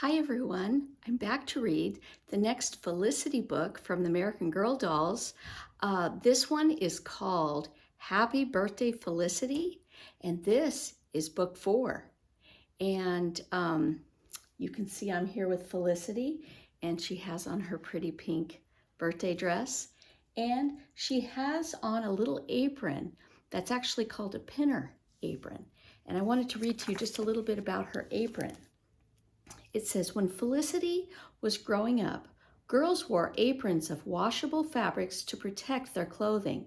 Hi everyone, I'm back to read the next Felicity book from the American Girl Dolls. This one is called Happy Birthday Felicity, and this is book 4. And you can see I'm here with Felicity, and she has on her pretty pink birthday dress, and she has on a little apron that's actually called a pinner apron. And I wanted to read to you just a little bit about her apron. It says, when Felicity was growing up, girls wore aprons of washable fabrics to protect their clothing.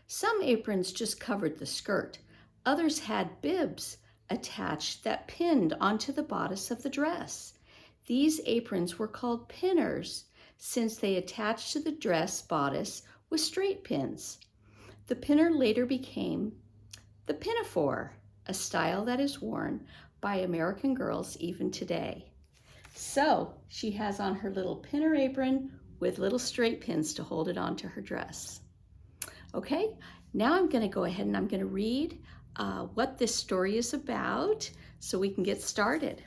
Some aprons just covered the skirt. Others had bibs attached that pinned onto the bodice of the dress. These aprons were called pinners since they attached to the dress bodice with straight pins. The pinner later became the pinafore, a style that is worn by American girls even today. So she has on her little pinner apron with little straight pins to hold it onto her dress. Okay, now I'm going to go ahead and I'm going to read what this story is about so we can get started.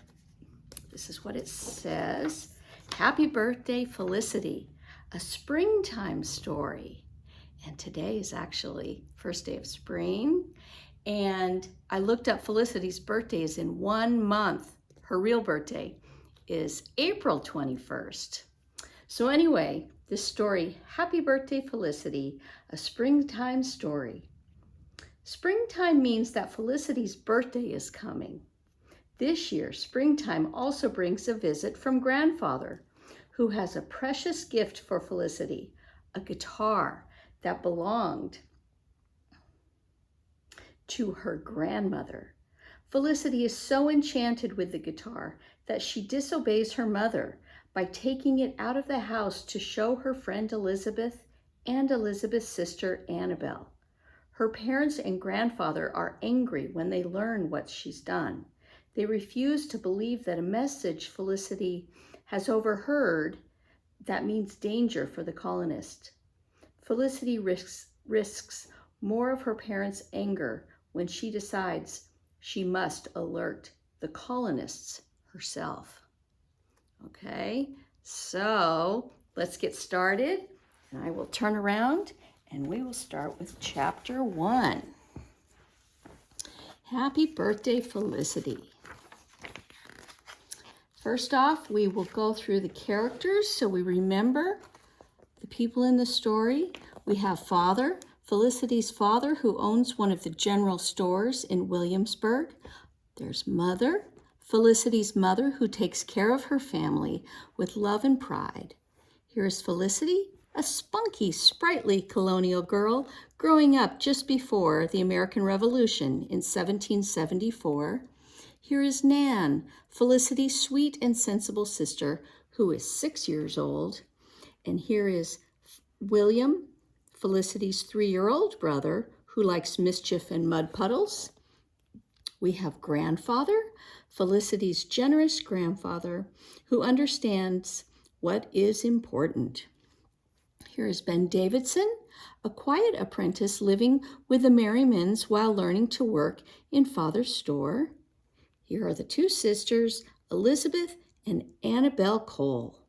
This is what it says. Happy birthday, Felicity, a springtime story. And today is actually first day of spring. And I looked up Felicity's birthday is in 1 month. Her real birthday is April 21st. So anyway, this story, Happy Birthday Felicity, a springtime story. Springtime means that Felicity's birthday is coming. This year, springtime also brings a visit from Grandfather, who has a precious gift for Felicity, a guitar that belonged to her grandmother. Felicity is so enchanted with the guitar that she disobeys her mother by taking it out of the house to show her friend Elizabeth and Elizabeth's sister Annabelle. Her parents and grandfather are angry when they learn what she's done. They refuse to believe that a message Felicity has overheard that means danger for the colonists. Felicity risks more of her parents' anger when she decides she must alert the colonists herself. Okay, so let's get started, and I will turn around and we will start with chapter 1. Happy birthday, Felicity. First off, we will go through the characters so we remember the people in the story. We have Father, Felicity's father, who owns one of the general stores in Williamsburg. There's Mother, Felicity's mother, who takes care of her family with love and pride. Here is Felicity, a spunky, sprightly colonial girl growing up just before the American Revolution in 1774. Here is Nan, Felicity's sweet and sensible sister, who is 6 years old. And here is William, Felicity's 3-year-old brother, who likes mischief and mud puddles. We have Grandfather, Felicity's generous grandfather, who understands what is important. Here is Ben Davidson, a quiet apprentice living with the Merrimans while learning to work in Father's store. Here are the 2 sisters, Elizabeth and Annabelle Cole.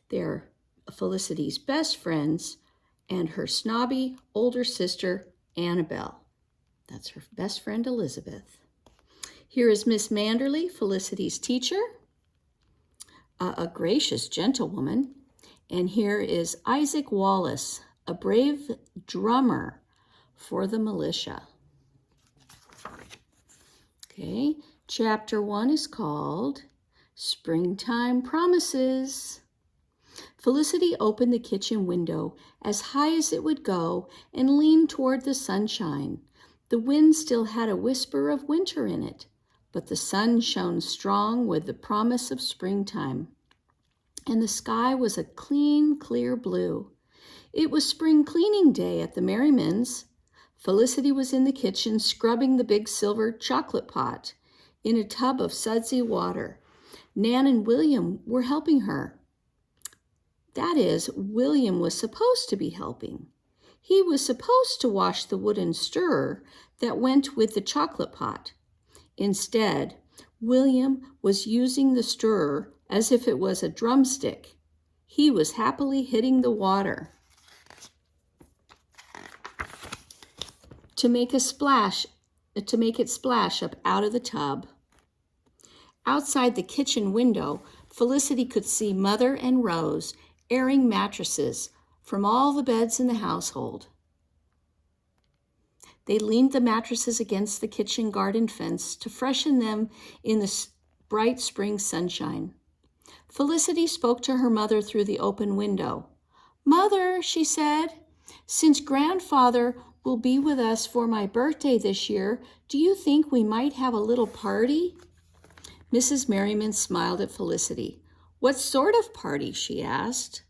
They're Felicity's best friends and her snobby older sister, Annabelle. That's her best friend, Elizabeth. Here is Miss Manderley, Felicity's teacher, a gracious gentlewoman. And here is Isaac Wallace, a brave drummer for the militia. Okay, chapter 1 is called Springtime Promises. Felicity opened the kitchen window as high as it would go and leaned toward the sunshine. The wind still had a whisper of winter in it, but the sun shone strong with the promise of springtime, and the sky was a clean, clear blue. It was spring cleaning day at the Merrimans. Felicity was in the kitchen scrubbing the big silver chocolate pot in a tub of sudsy water. Nan and William were helping her. That is, William was supposed to be helping. He was supposed to wash the wooden stirrer that went with the chocolate pot. Instead, William was using the stirrer as if it was a drumstick. He was happily hitting the water to make it splash up out of the tub. Outside the kitchen window, Felicity could see Mother and Rose airing mattresses from all the beds in the household. They leaned the mattresses against the kitchen garden fence to freshen them in the bright spring sunshine. Felicity spoke to her mother through the open window. "Mother," she said, "since Grandfather will be with us for my birthday this year, do you think we might have a little party?" Mrs. Merriman smiled at Felicity. "What sort of party?" she asked.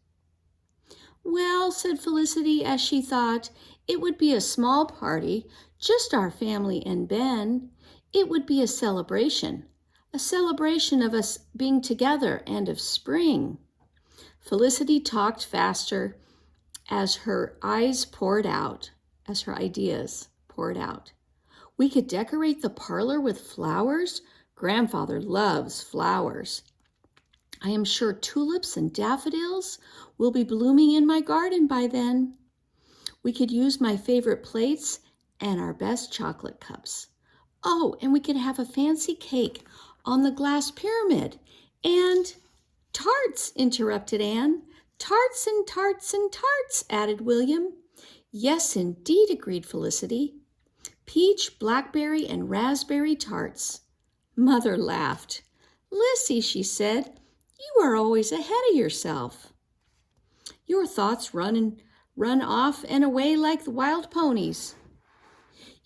"Well," said Felicity as she thought, "it would be a small party, just our family and Ben. It would be a celebration of us being together and of spring." Felicity talked faster as her ideas poured out. "We could decorate the parlor with flowers. Grandfather loves flowers. I am sure tulips and daffodils will be blooming in my garden by then. We could use my favorite plates and our best chocolate cups. Oh, and we could have a fancy cake on the glass pyramid. And tarts," interrupted Anne. "Tarts and tarts and tarts," added William. "Yes, indeed," agreed Felicity. "Peach, blackberry, and raspberry tarts." Mother laughed. "Lissy," she said, "you are always ahead of yourself. Your thoughts run off and away like wild ponies.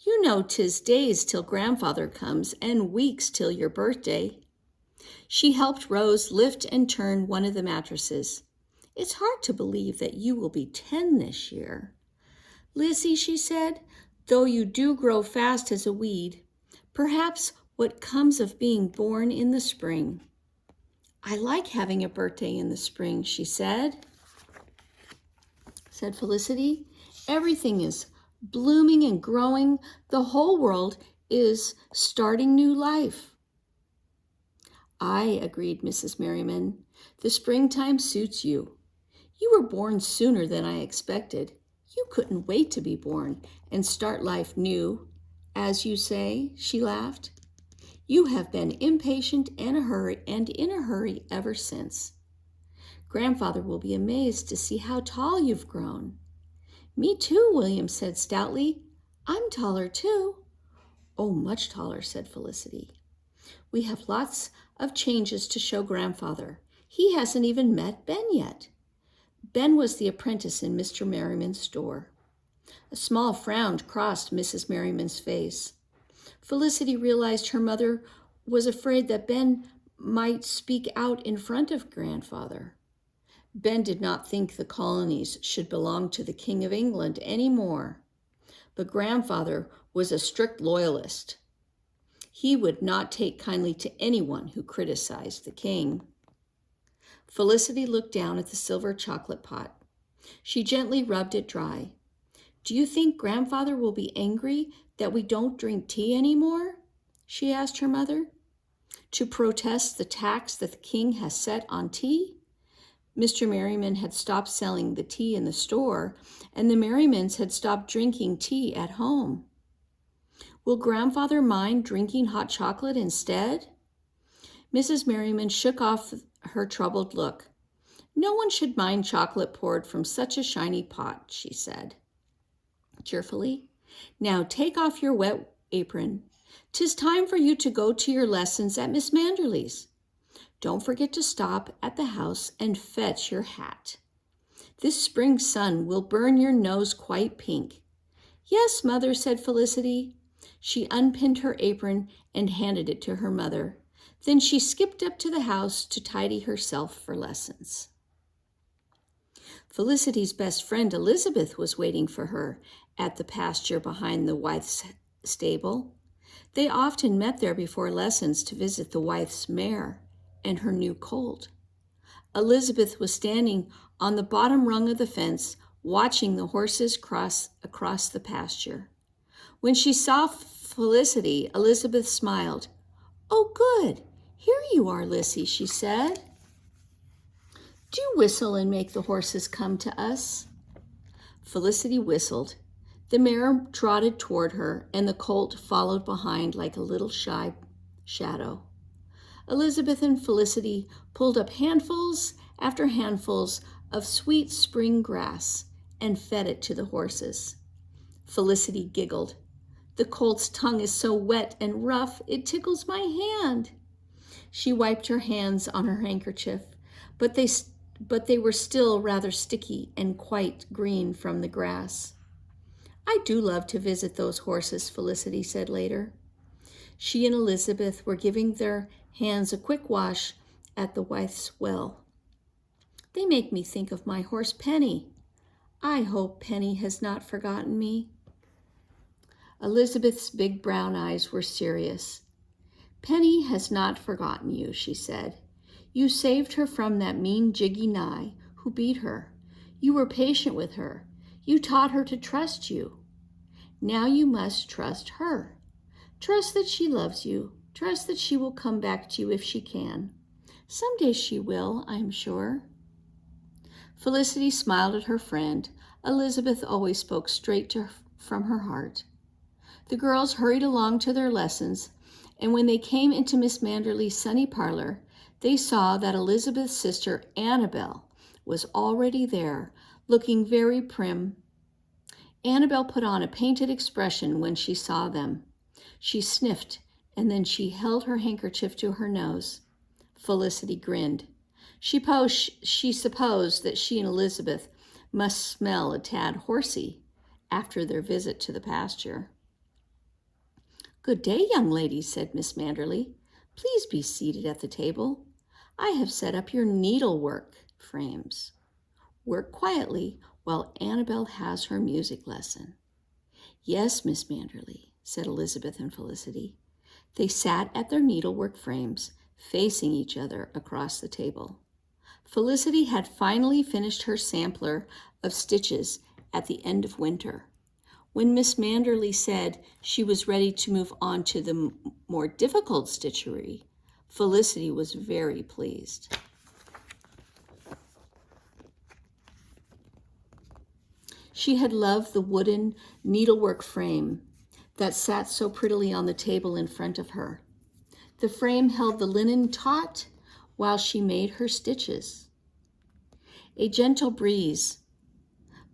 You know 'tis days till Grandfather comes and weeks till your birthday." She helped Rose lift and turn one of the mattresses. "It's hard to believe that you will be 10 this year." "Lizzie," she said, "though you do grow fast as a weed, perhaps what comes of being born in the spring." "I like having a birthday in the spring," said Felicity. "Everything is blooming and growing. The whole world is starting new life." "Aye," agreed Mrs. Merriman. "The springtime suits you. You were born sooner than I expected. You couldn't wait to be born and start life new, as you say," she laughed. "You have been impatient and in a hurry ever since. Grandfather will be amazed to see how tall you've grown." "Me too," William said stoutly. "I'm taller too." "Oh, much taller," said Felicity. "We have lots of changes to show Grandfather. He hasn't even met Ben yet." Ben was the apprentice in Mr. Merriman's store. A small frown crossed Mrs. Merriman's face. Felicity realized her mother was afraid that Ben might speak out in front of Grandfather. Ben did not think the colonies should belong to the King of England any more, but Grandfather was a strict loyalist. He would not take kindly to anyone who criticized the king. Felicity looked down at the silver chocolate pot. She gently rubbed it dry. "Do you think Grandfather will be angry that we don't drink tea anymore?" she asked her mother. "To protest the tax that the king has set on tea?" Mr. Merriman had stopped selling the tea in the store, and the Merrimans had stopped drinking tea at home. "Will Grandfather mind drinking hot chocolate instead?" Mrs. Merriman shook off her troubled look. "No one should mind chocolate poured from such a shiny pot," she said cheerfully. "Now take off your wet apron. 'Tis time for you to go to your lessons at Miss Manderly's. Don't forget to stop at the house and fetch your hat. This spring sun will burn your nose quite pink." "Yes, Mother," said Felicity. She unpinned her apron and handed it to her mother. Then she skipped up to the house to tidy herself for lessons. Felicity's best friend Elizabeth was waiting for her at the pasture behind the Wythes' stable. They often met there before lessons to visit the Wythes' mare and her new colt. Elizabeth was standing on the bottom rung of the fence, watching the horses cross across the pasture. When she saw Felicity, Elizabeth smiled. "Oh, good. Here you are, Lissy," she said. Do whistle and make the horses come to us." Felicity whistled. The mare trotted toward her, and the colt followed behind like a little shy shadow. Elizabeth and Felicity pulled up handfuls after handfuls of sweet spring grass and fed it to the horses. Felicity giggled. "The colt's tongue is so wet and rough, it tickles my hand." She wiped her hands on her handkerchief, but they were still rather sticky and quite green from the grass. "I do love to visit those horses," Felicity said later. She and Elizabeth were giving their hands a quick wash at the Wythe's well. "They make me think of my horse Penny. I hope Penny has not forgotten me." Elizabeth's big brown eyes were serious. "Penny has not forgotten you," she said. "You saved her from that mean Jiggy Nye who beat her. You were patient with her. You taught her to trust you. Now you must trust her. Trust that she loves you. Trust that she will come back to you if she can. Someday she will, I'm sure." Felicity smiled at her friend. Elizabeth always spoke straight from her heart. The girls hurried along to their lessons, and when they came into Miss Manderly's sunny parlor, they saw that Elizabeth's sister Annabel was already there, looking very prim. Annabel put on a painted expression when she saw them. She sniffed, and then she held her handkerchief to her nose. Felicity grinned. She supposed that she and Elizabeth must smell a tad horsey after their visit to the pasture. "Good day, young ladies," said Miss Manderly. "Please be seated at the table. I have set up your needlework frames. Work quietly while Annabel has her music lesson." "Yes, Miss Manderly," said Elizabeth and Felicity. They sat at their needlework frames, facing each other across the table. Felicity had finally finished her sampler of stitches at the end of winter. When Miss Manderly said she was ready to move on to the more difficult stitchery, Felicity was very pleased. She had loved the wooden needlework frame that sat so prettily on the table in front of her. The frame held the linen taut while she made her stitches. A gentle breeze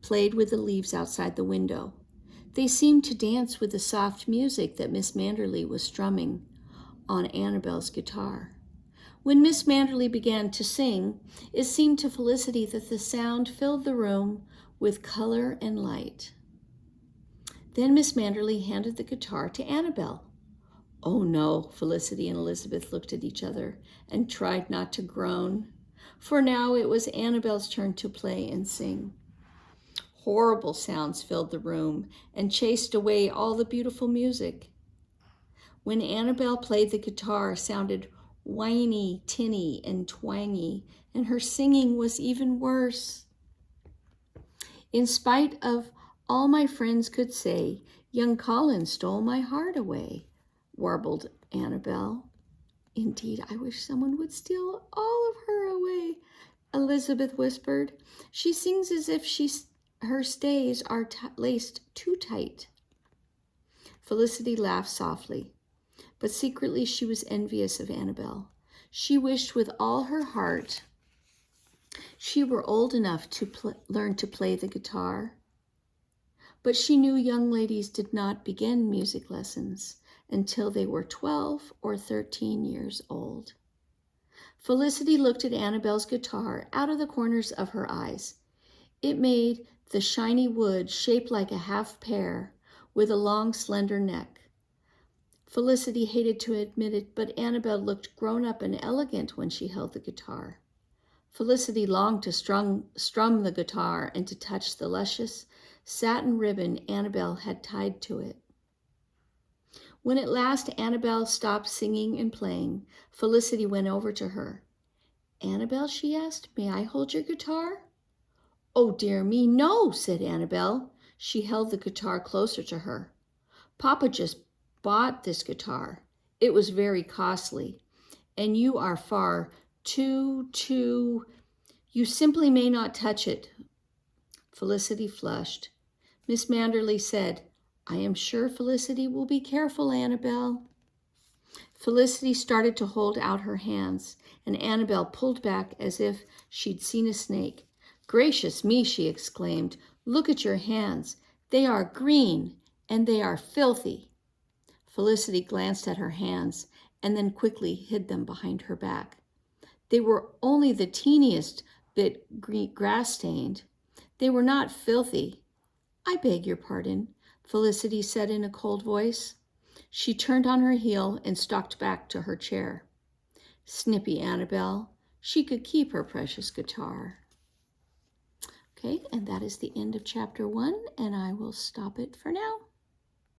played with the leaves outside the window. They seemed to dance with the soft music that Miss Manderly was strumming on Annabel's guitar. When Miss Manderly began to sing, it seemed to Felicity that the sound filled the room with color and light. Then Miss Manderly handed the guitar to Annabel. "Oh no," Felicity and Elizabeth looked at each other and tried not to groan, for now it was Annabel's turn to play and sing. Horrible sounds filled the room and chased away all the beautiful music. When Annabel played, the guitar sounded whiny, tinny, and twangy, and her singing was even worse. "In spite of all my friends could say, young Colin stole my heart away," warbled Annabel. "Indeed, I wish someone would steal all of her away," Elizabeth whispered. "She sings as if her stays are laced too tight." Felicity laughed softly, but secretly she was envious of Annabel. She wished with all her heart she were old enough to learn to play the guitar. But she knew young ladies did not begin music lessons until they were 12 or 13 years old. Felicity looked at Annabel's guitar out of the corners of her eyes. It made the shiny wood shaped like a half pear with a long, slender neck. Felicity hated to admit it, but Annabel looked grown up and elegant when she held the guitar. Felicity longed to strum the guitar and to touch the luscious satin ribbon Annabel had tied to it. When at last Annabel stopped singing and playing, Felicity went over to her. "Annabel," she asked, "may I hold your guitar?" "Oh, dear me, no," said Annabel. She held the guitar closer to her. "Papa just bought this guitar. It was very costly, and you are far too..." You simply may not touch it. Felicity flushed. Miss Manderley said, I am sure Felicity will be careful, Annabelle. Felicity started to hold out her hands, and Annabelle pulled back as if she'd seen a snake. Gracious me, she exclaimed. Look at your hands. They are green, and they are filthy. Felicity glanced at her hands and then quickly hid them behind her back. They were only the teeniest bit grass-stained. They were not filthy. I beg your pardon, Felicity said in a cold voice. She turned on her heel and stalked back to her chair. Snippy Annabelle. She could keep her precious guitar. Okay, and that is the end of chapter 1, and I will stop it for now.